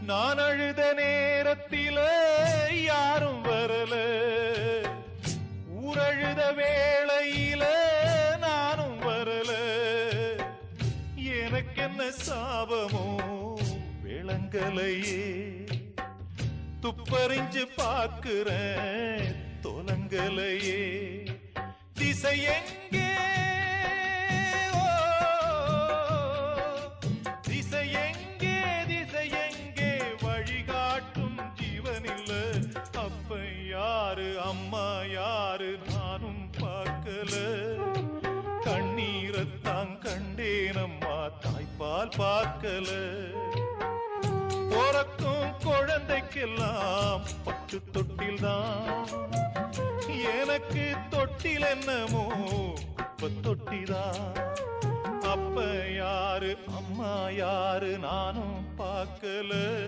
நான் அழுத நேரத்தில யாரும் வரல, ஊரழுத வேளையில நானும் வரல. எனக்கென்ன சாபமோ விளங்கலையே, துப்பறிஞ்சு பாக்குறேன் தொலங்கலையே. திசை எங்கே, திசை எங்கே, திசை எங்கே, வழிகாட்டும் ஜீவனில்ல. அப்ப யாரு அம்மா யாரு நானும் பார்க்கல. கண்ணீரத்தான் கண்டேனம்மா தாய்ப்பால் பார்க்கல. பிறக்கும் குழந்தைக்கெல்லாம் பட்டு தொட்டில் தான், எனக்கு தொட்டில் என்னமோ குப்பை தொட்டிதான். அப்ப யாரு அம்மா யாரு நானும் பார்க்கல.